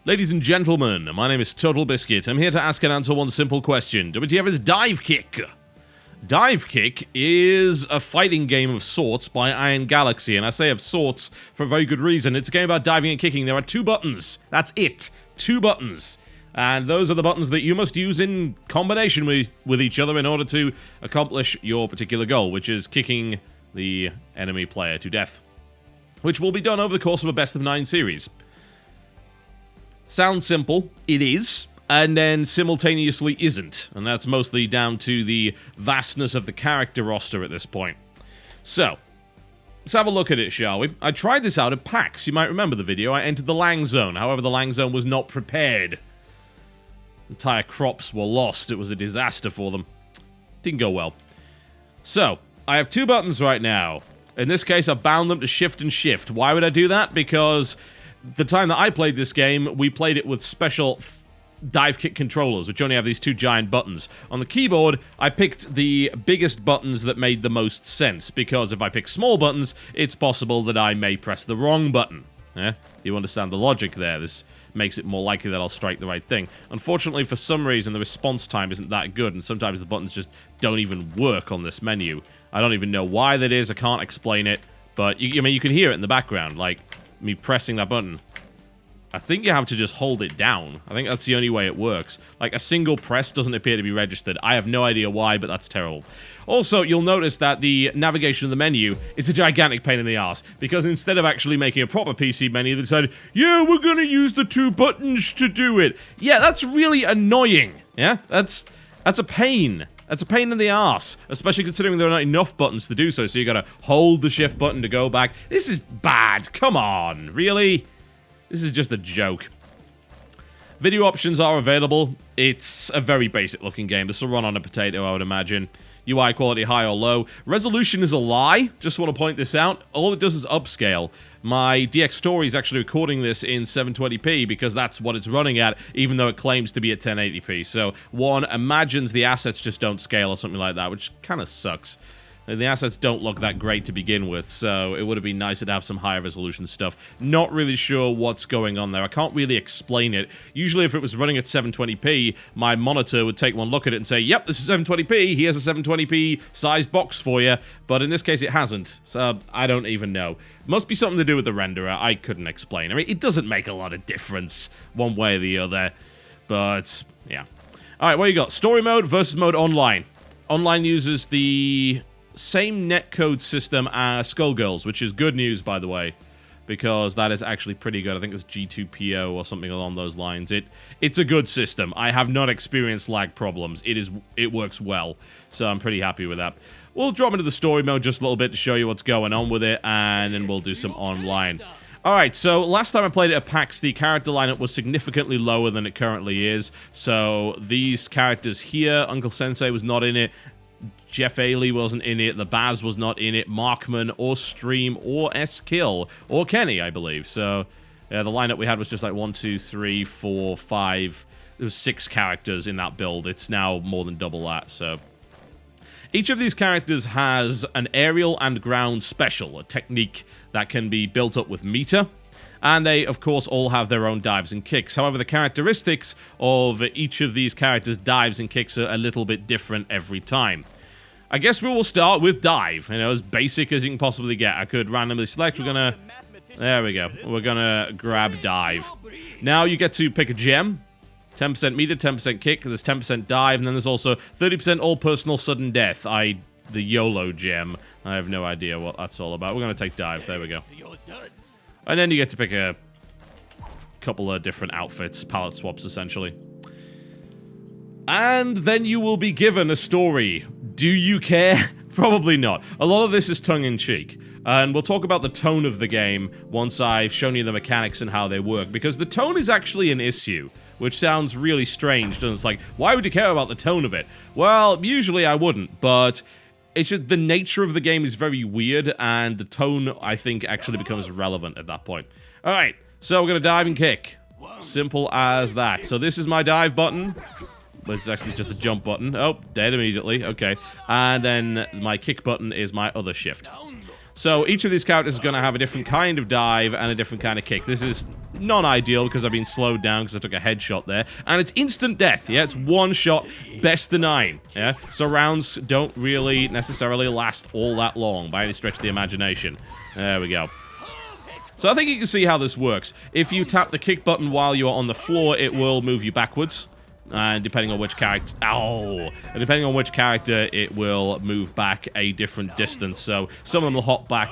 Ladies and gentlemen, my name is TotalBiscuit. I'm here to ask and answer one simple question. WTF is Divekick? Divekick is a fighting game of sorts by Iron Galaxy, and I say of sorts for a very good reason. It's a game about diving and kicking. There are 2 buttons. That's it. 2 buttons. And those are the buttons that you must use in combination with each other in order to accomplish your particular goal, which is kicking the enemy player to death. Which will be done over the course of a best of 9 series. Sounds simple, it is, and then simultaneously isn't, and that's mostly down to the vastness of the character roster at this point. So, let's have a look at it, shall we? I tried this out at PAX, you might remember the video. I entered the Lang Zone, however the Lang Zone was not prepared. Entire crops were lost, it was a disaster for them. Didn't go well. So, I have 2 buttons right now. In this case, I've bound them to shift and shift. Why would I do that? Because the time that I played this game, we played it with special Divekick controllers, which only have these 2 giant buttons. On the keyboard, I picked the biggest buttons that made the most sense, because if I pick small buttons, it's possible that I may press the wrong button. Yeah? You understand the logic there. This makes it more likely that I'll strike the right thing. Unfortunately, for some reason, the response time isn't that good, and sometimes the buttons just don't even work on this menu. I don't even know why that is, I can't explain it, but I mean, you can hear it in the background, like me pressing that button. I think you have to just hold it down. I think that's the only way it works. Like, a single press doesn't appear to be registered. I have no idea why, but that's terrible. Also, you'll notice that the navigation of the menu is a gigantic pain in the ass, because instead of actually making a proper PC menu, they decided, yeah, we're gonna use the 2 buttons to do it. Yeah, that's really annoying. Yeah, that's a pain. That's a pain in the ass, especially considering there are not enough buttons to do so you gotta hold the shift button to go back. This is bad, come on, really? This is just a joke. Video options are available. It's a very basic looking game. This will run on a potato, I would imagine. UI quality high or low. Resolution is a lie. Just want to point this out. All it does is upscale. My DX Story is actually recording this in 720p because that's what it's running at, even though it claims to be at 1080p. So one imagines the assets just don't scale or something like that, which kind of sucks. The assets don't look that great to begin with, so it would have been nicer to have some higher resolution stuff. Not really sure what's going on there. I can't really explain it. Usually if it was running at 720p, my monitor would take one look at it and say, yep, this is 720p, here's a 720p sized box for you, but in this case it hasn't, so I don't even know. Must be something to do with the renderer, I couldn't explain. I mean, it doesn't make a lot of difference one way or the other, but yeah. Alright, what you got? Story mode versus mode online. Online uses the same netcode system as Skullgirls, which is good news, by the way, because that is actually pretty good. I think it's G2PO or something along those lines. It's a good system. I have not experienced lag problems. It works well, so I'm pretty happy with that. We'll drop into the story mode just a little bit to show you what's going on with it, and then we'll do some online. Alright, so last time I played it at PAX, the character lineup was significantly lower than it currently is. So these characters here, Uncle Sensei was not in it, Jeff Ailey wasn't in it, the Baz was not in it, Markman, or Stream, or S-Kill, or Kenny, I believe. So, yeah, the lineup we had was just like 1, 2, 3, 4, 5. There was 6 characters in that build. It's now more than double that, so. Each of these characters has an aerial and ground special, a technique that can be built up with meter. And they, of course, all have their own dives and kicks. However, the characteristics of each of these characters' dives and kicks are a little bit different every time. I guess we will start with dive, you know, as basic as you can possibly get. I could randomly select, there we go. We're gonna grab dive. Now you get to pick a gem. 10% meter, 10% kick, there's 10% dive, and then there's also 30% all personal sudden death, the YOLO gem. I have no idea what that's all about. We're gonna take dive, there we go. And then you get to pick a couple of different outfits, palette swaps essentially. And then you will be given a story. Do you care? Probably not. A lot of this is tongue-in-cheek. And we'll talk about the tone of the game once I've shown you the mechanics and how they work. Because the tone is actually an issue, which sounds really strange. And it's like, why would you care about the tone of it? Well, usually I wouldn't, but it's just the nature of the game is very weird, and the tone, I think, actually becomes relevant at that point. Alright, so we're gonna dive and kick. Simple as that. So this is my dive button. But it's actually just a jump button. Oh, dead immediately. Okay. And then my kick button is my other shift. So each of these characters is going to have a different kind of dive and a different kind of kick. This is non-ideal because I've been slowed down because I took a headshot there. And it's instant death, yeah? It's one shot, best of 9, yeah? So rounds don't really necessarily last all that long by any stretch of the imagination. There we go. So I think you can see how this works. If you tap the kick button while you're on the floor, it will move you backwards. And depending on which character... Ow! And depending on which character, it will move back a different distance. So some of them will hop back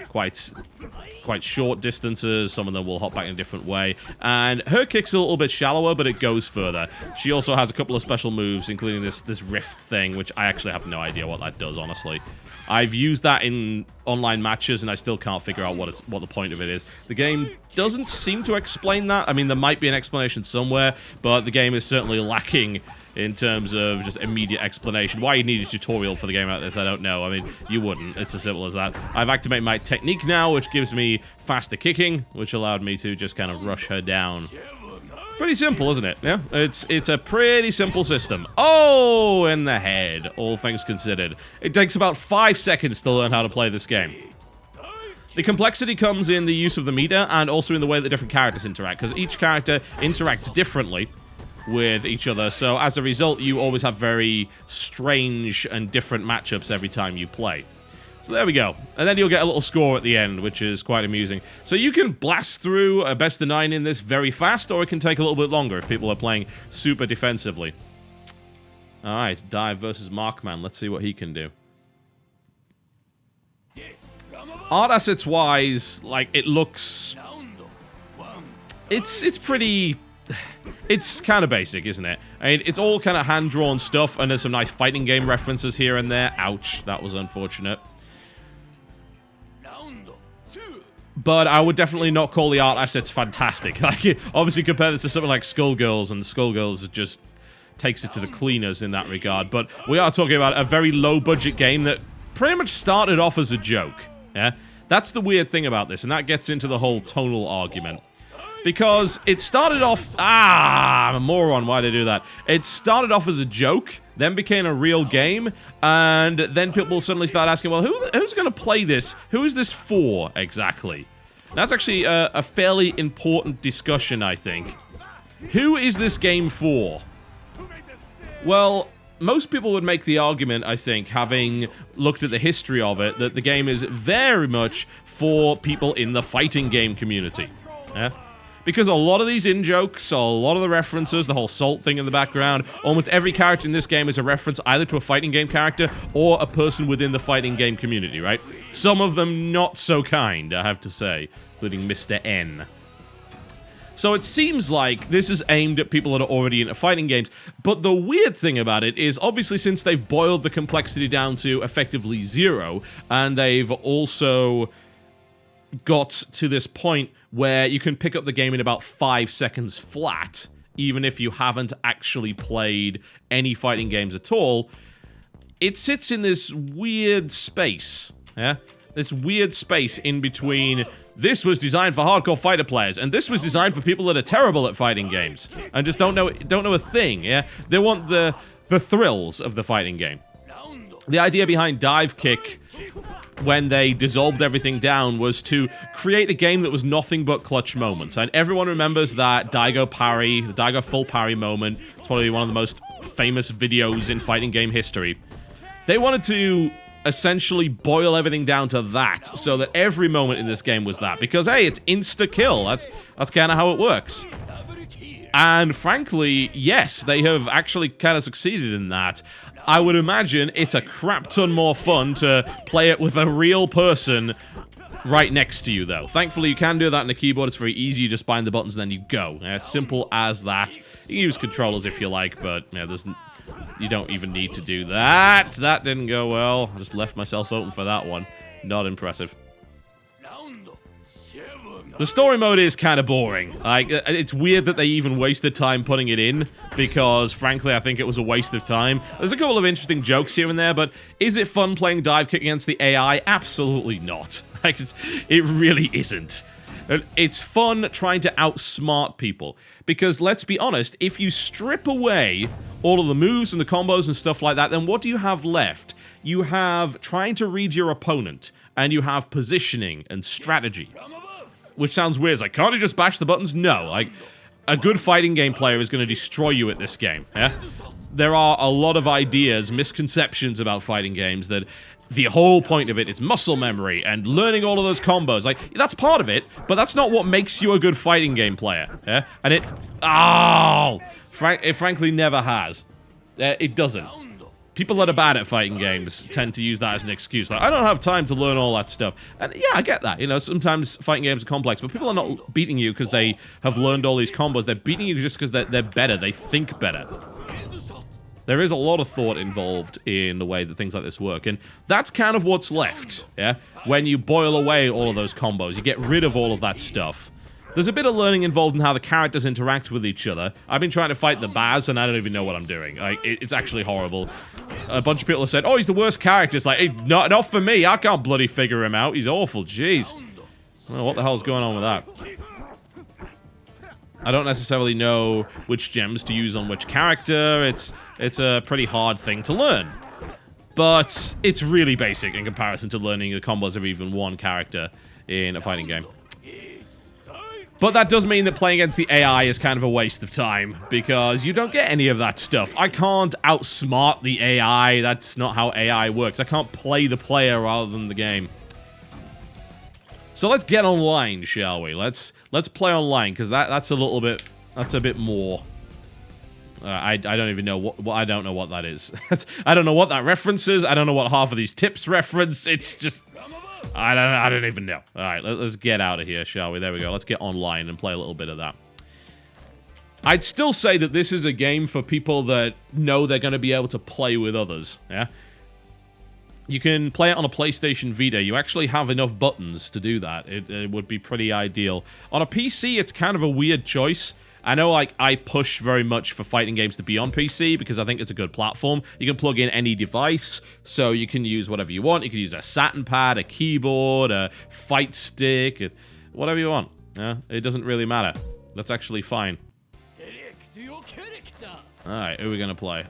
quite short distances. Some of them will hop back in a different way. And her kick's a little bit shallower, but it goes further. She also has a couple of special moves, including this rift thing, which I actually have no idea what that does, honestly. I've used that in online matches, and I still can't figure out what the point of it is. The game doesn't seem to explain that. I mean, there might be an explanation somewhere, but the game is certainly lacking in terms of just immediate explanation. Why you need a tutorial for the game like this, I don't know. I mean, you wouldn't. It's as simple as that. I've activated my technique now, which gives me faster kicking, which allowed me to just kind of rush her down. Pretty simple, isn't it? Yeah, it's a pretty simple system. Oh, in the head, all things considered. It takes about 5 seconds to learn how to play this game. The complexity comes in the use of the meter and also in the way that different characters interact, because each character interacts differently with each other, so as a result, you always have very strange and different matchups every time you play. So there we go. And then you'll get a little score at the end, which is quite amusing. So you can blast through a best of 9 in this very fast, or it can take a little bit longer if people are playing super defensively. Alright, Dive versus Markman. Let's see what he can do. Art assets wise, like, it looks... It's pretty... It's kind of basic, isn't it? I mean, it's all kind of hand-drawn stuff, and there's some nice fighting game references here and there. Ouch, that was unfortunate. But I would definitely not call the art assets fantastic. Like, obviously compare this to something like Skullgirls, and Skullgirls just takes it to the cleaners in that regard. But we are talking about a very low-budget game that pretty much started off as a joke, yeah? That's the weird thing about this, and that gets into the whole tonal argument. Because it started off... I'm a moron, why did I do that? It started off as a joke, then became a real game, and then people suddenly start asking, well, who's going to play this? Who is this for, exactly? And that's actually a fairly important discussion, I think. Who is this game for? Well, most people would make the argument, I think, having looked at the history of it, that the game is very much for people in the fighting game community. Yeah? Because a lot of these in-jokes, a lot of the references, the whole salt thing in the background, almost every character in this game is a reference either to a fighting game character or a person within the fighting game community, right? Some of them not so kind, I have to say, including Mr. N. So it seems like this is aimed at people that are already into fighting games, but the weird thing about it is, obviously, since they've boiled the complexity down to effectively 0, and they've also got to this point where you can pick up the game in about 5 seconds flat, even if you haven't actually played any fighting games at all, it sits in this weird space, yeah? This weird space in between, this was designed for hardcore fighter players, and this was designed for people that are terrible at fighting games, and just don't know a thing, yeah? They want the thrills of the fighting game. The idea behind Divekick, when they dissolved everything down, was to create a game that was nothing but clutch moments. And everyone remembers that Daigo parry, the Daigo full parry moment. It's probably one of the most famous videos in fighting game history. They wanted to essentially boil everything down to that, so that every moment in this game was that. Because, hey, it's insta-kill. That's kind of how it works. And frankly, yes, they have actually kind of succeeded in that. I would imagine it's a crap ton more fun to play it with a real person right next to you, though. Thankfully, you can do that on the keyboard. It's very easy. You just bind the buttons and then you go. Simple as that. You can use controllers if you like, but yeah, you don't even need to do that. That didn't go well. I just left myself open for that one. Not impressive. The story mode is kind of boring. Like, it's weird that they even wasted time putting it in, because, frankly, I think it was a waste of time. There's a couple of interesting jokes here and there, but is it fun playing Divekick against the AI? Absolutely not. Like, it really isn't. It's fun trying to outsmart people, because, let's be honest, if you strip away all of the moves and the combos and stuff like that, then what do you have left? You have trying to read your opponent, and you have positioning and strategy. which sounds weird. It's like, can't you just bash the buttons? No, like, a good fighting game player is going to destroy you at this game, yeah? There are a lot of ideas, misconceptions about fighting games that the whole point of it is muscle memory and learning all of those combos. Like, that's part of it, but that's not what makes you a good fighting game player, yeah? And it frankly never has. It doesn't. People that are bad at fighting games tend to use that as an excuse. Like, I don't have time to learn all that stuff. And yeah, I get that. You know, sometimes fighting games are complex, but people are not beating you because they have learned all these combos. They're beating you just because they're better. They think better. There is a lot of thought involved in the way that things like this work, and that's kind of what's left, yeah? When you boil away all of those combos, you get rid of all of that stuff. There's a bit of learning involved in how the characters interact with each other. I've been trying to fight the Baz, and I don't even know what I'm doing. Like, it's actually horrible. A bunch of people have said, oh, he's the worst character. It's like, hey, not for me. I can't bloody figure him out. He's awful. Jeez. Well, what the hell's going on with that? I don't necessarily know which gems to use on which character. It's a pretty hard thing to learn. But it's really basic in comparison to learning the combos of even one character in a fighting game. But that does mean that playing against the AI is kind of a waste of time, because you don't get any of that stuff. I can't outsmart the AI. That's not how AI works. I can't play the player rather than the game. So let's get online, shall we? Let's play online, because that's a bit more. I don't even know what I don't know what that is. I don't know what that reference is. I don't know what half of these tips reference. It's just I don't even know. All right, let's get out of here, shall we? There we go. Let's get online and play a little bit of that. I'd still say that this is a game for people that know they're going to be able to play with others. Yeah. You can play it on a PlayStation Vita. You actually have enough buttons to do that. It would be pretty ideal. On a PC, it's kind of a weird choice. I know, like, I push very much for fighting games to be on PC because I think it's a good platform. You can plug in any device, so you can use whatever you want. You can use a satin pad, a keyboard, a fight stick, whatever you want. Yeah, it doesn't really matter. That's actually fine. Alright, who are we gonna play?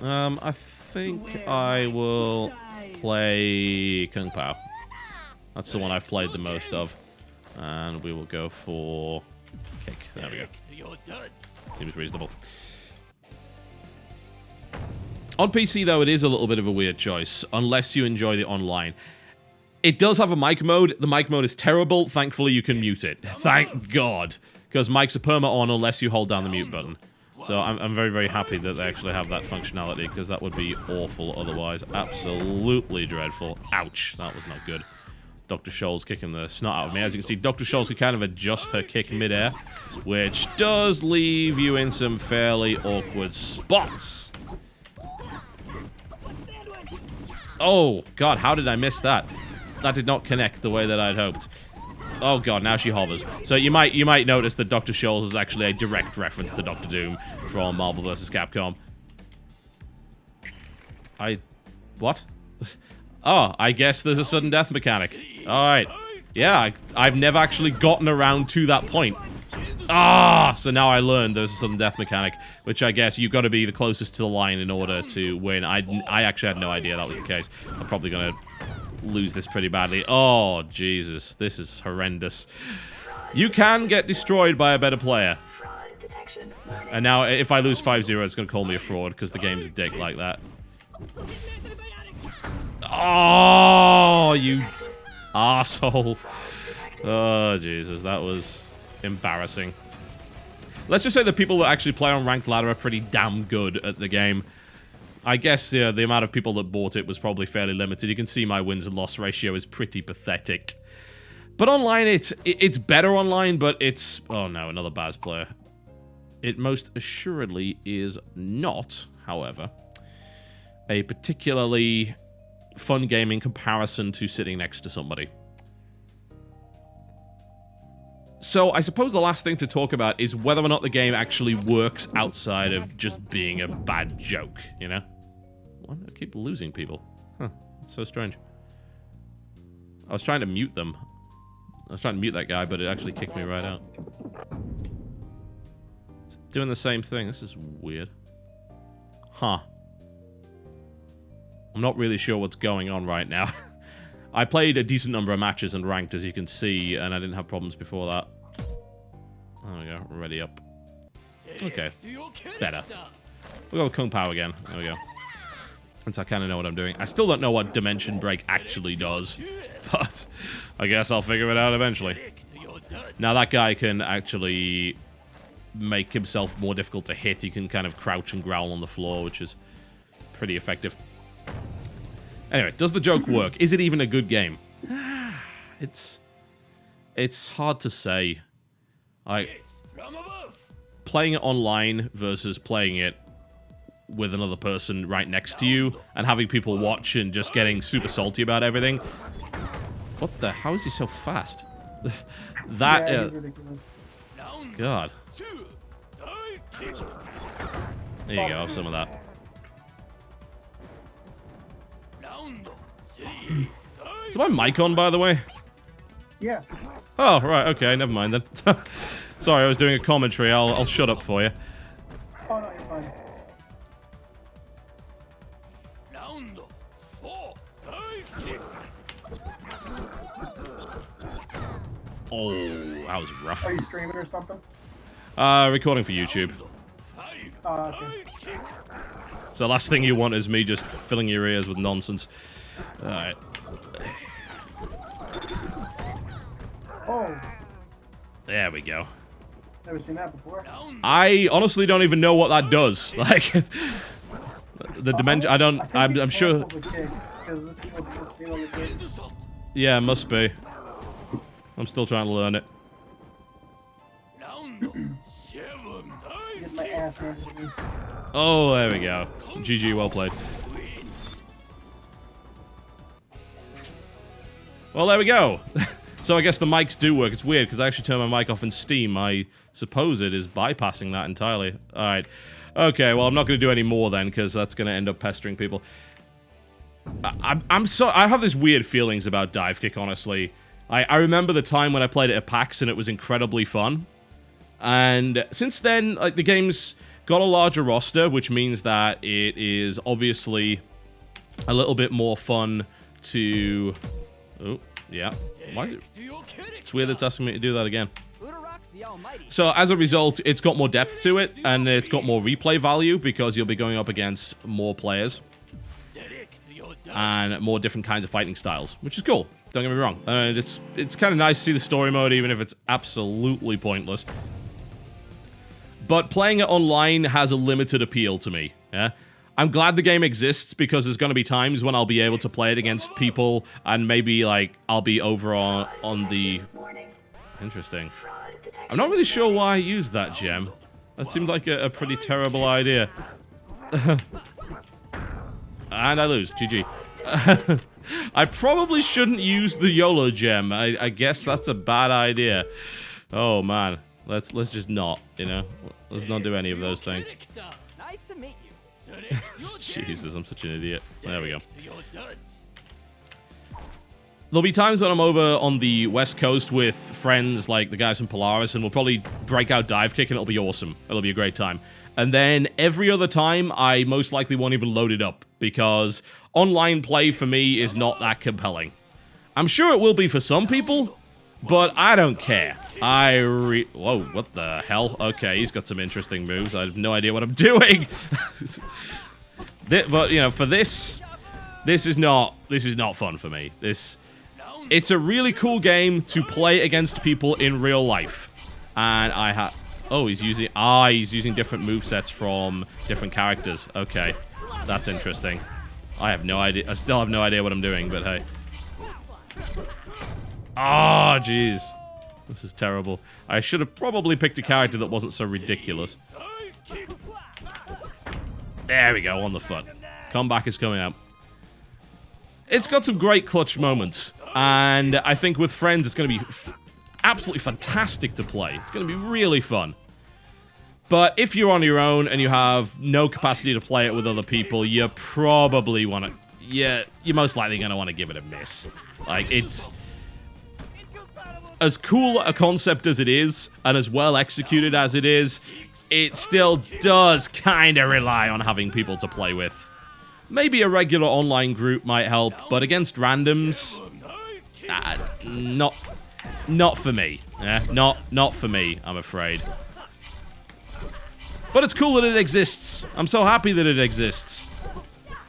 I think I will play Kung Pao. That's the one I've played the most of. And we will go for kick. There we go. Seems reasonable. On PC, though, it is a little bit of a weird choice, unless you enjoy the online. It does have a mic mode. The mic mode is terrible. Thankfully, you can mute it. Thank God. Because mics are perma on unless you hold down the mute button. So I'm very, very happy that they actually have that functionality, because that would be awful otherwise. Absolutely dreadful. Ouch. That was not good. Dr. Scholl's kicking the snot out of me. As you can see, Dr. Scholl's can kind of adjust her kick midair, which does leave you in some fairly awkward spots. Oh, God, how did I miss that? That did not connect the way that I'd hoped. Oh, God, now she hovers. So you might notice that Dr. Scholl's is actually a direct reference to Dr. Doom from Marvel vs. Capcom. What? Oh, I guess there's a sudden death mechanic. Alright. Yeah, I've never actually gotten around to that point. So now I learned there's a sudden death mechanic, which I guess you've got to be the closest to the line in order to win. I actually had no idea that was the case. I'm probably gonna lose this pretty badly. Oh, Jesus. This is horrendous. You can get destroyed by a better player. And now, if I lose 5-0, it's gonna call me a fraud, because the game's a dick like that. Oh, you arsehole. Oh, Jesus, that was embarrassing. Let's just say the people that actually play on Ranked Ladder are pretty damn good at the game. I guess the amount of people that bought it was probably fairly limited. You can see my wins and loss ratio is pretty pathetic. But online, it's better online, but it's... Oh no, another Baz player. It most assuredly is not, however, a particularly fun game in comparison to sitting next to somebody. So I suppose the last thing to talk about is whether or not the game actually works outside of just being a bad joke, you know? Why do I keep losing people? Huh, that's so strange. I was trying to mute them. I was trying to mute that guy, but it actually kicked me right out. It's doing the same thing. This is weird. Huh. I'm not really sure what's going on right now. I played a decent number of matches and ranked, as you can see, and I didn't have problems before that. There we go. Ready up. Okay. Better. We'll go with Kung Pao again. There we go. Since I kind of know what I'm doing. I still don't know what Dimension Break actually does, but I guess I'll figure it out eventually. Now that guy can actually make himself more difficult to hit. He can kind of crouch and growl on the floor, which is pretty effective. Anyway, does the joke work? Is it even a good game? It's hard to say. Playing it online versus playing it with another person right next to you and having people watch and just getting super salty about everything. What the? How is he so fast? That, God. There you go, have some of that. Is my mic on, by the way? Yeah. Oh, right, okay, never mind then. Sorry, I was doing a commentary. I'll shut up for you. Oh, no, you're fine. Oh, that was rough. Are you streaming or something? Recording for YouTube. Okay. So the last thing you want is me just filling your ears with nonsense. Alright. Oh. There we go. Never seen that before. I honestly don't even know what that does. Like, the dimension, I'm sure. Yeah, must be. I'm still trying to learn it. Get my ass handed to me. Oh, there we go. GG, well played. Well, there we go. So I guess the mics do work. It's weird, because I actually turned my mic off in Steam. I suppose it is bypassing that entirely. Alright. Okay, well, I'm not going to do any more then, because that's going to end up pestering people. I have this weird feelings about Divekick, honestly. I remember the time when I played it at PAX, and it was incredibly fun. And since then, like, the game's got a larger roster, which means that it is obviously a little bit more fun to... Oh, yeah. Why is it? It's weird it's asking me to do that again. So, as a result, it's got more depth to it, and it's got more replay value, because you'll be going up against more players. And more different kinds of fighting styles, which is cool. Don't get me wrong. It's kind of nice to see the story mode, even if it's absolutely pointless. But playing it online has a limited appeal to me, yeah? I'm glad the game exists, because there's going to be times when I'll be able to play it against people, and maybe, like, I'll be over on the... Interesting. I'm not really sure why I used that gem. That seemed like a pretty terrible idea. And I lose. GG. I probably shouldn't use the YOLO gem. I guess that's a bad idea. Oh, man. Let's just not, you know? Let's not do any of those things. Nice to meet you. Jesus, I'm such an idiot. There we go. There'll be times when I'm over on the West Coast with friends like the guys from Polaris, and we'll probably break out Divekick, and it'll be awesome. It'll be a great time. And then every other time, I most likely won't even load it up, because online play for me is not that compelling. I'm sure it will be for some people, but I don't care. Whoa, what the hell? Okay, he's got some interesting moves. I have no idea what I'm doing. But, you know, for this is not fun for me. It's a really cool game to play against people in real life. And oh, he's using different movesets from different characters. Okay, that's interesting. I have no idea. I still have no idea what I'm doing, but hey. Ah, jeez. This is terrible. I should have probably picked a character that wasn't so ridiculous. There we go, on the foot. Comeback is coming out. It's got some great clutch moments, and I think with friends it's going to be absolutely fantastic to play. It's going to be really fun. But if you're on your own and you have no capacity to play it with other people, you probably want to... Yeah, you're most likely going to want to give it a miss. Like, it's... As cool a concept as it is, and as well executed as it is, it still does kind of rely on having people to play with. Maybe a regular online group might help, but against randoms, Not for me. Not for me, I'm afraid. But it's cool that it exists. I'm so happy that it exists.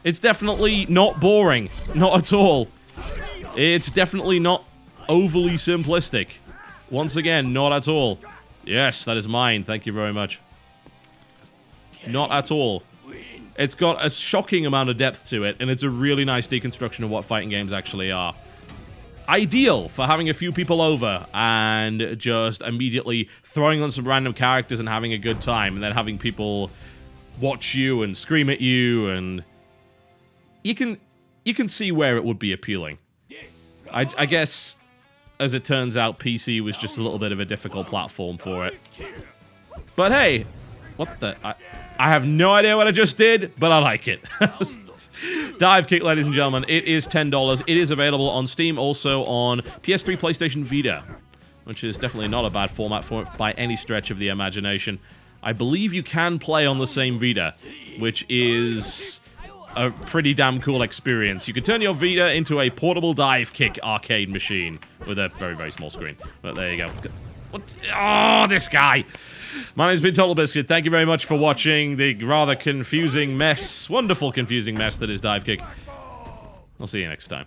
It's definitely not boring. Not at all. It's definitely not overly simplistic. Once again, not at all. Yes, that is mine. Thank you very much. Not at all. It's got a shocking amount of depth to it, and it's a really nice deconstruction of what fighting games actually are. Ideal for having a few people over and just immediately throwing on some random characters and having a good time, and then having people watch you and scream at you, and you can see where it would be appealing. I guess, as it turns out, PC was just a little bit of a difficult platform for it. But hey, what the... I have no idea what I just did, but I like it. Divekick, ladies and gentlemen, it is $10. It is available on Steam, also on PS3, PlayStation Vita, which is definitely not a bad format for it by any stretch of the imagination. I believe you can play on the same Vita, which is a pretty damn cool experience. You can turn your Vita into a portable Divekick arcade machine with a very, very small screen. But there you go. What? Oh, this guy! My name's been TotalBiscuit. Thank you very much for watching the rather confusing mess, wonderful confusing mess that is Divekick. I'll see you next time.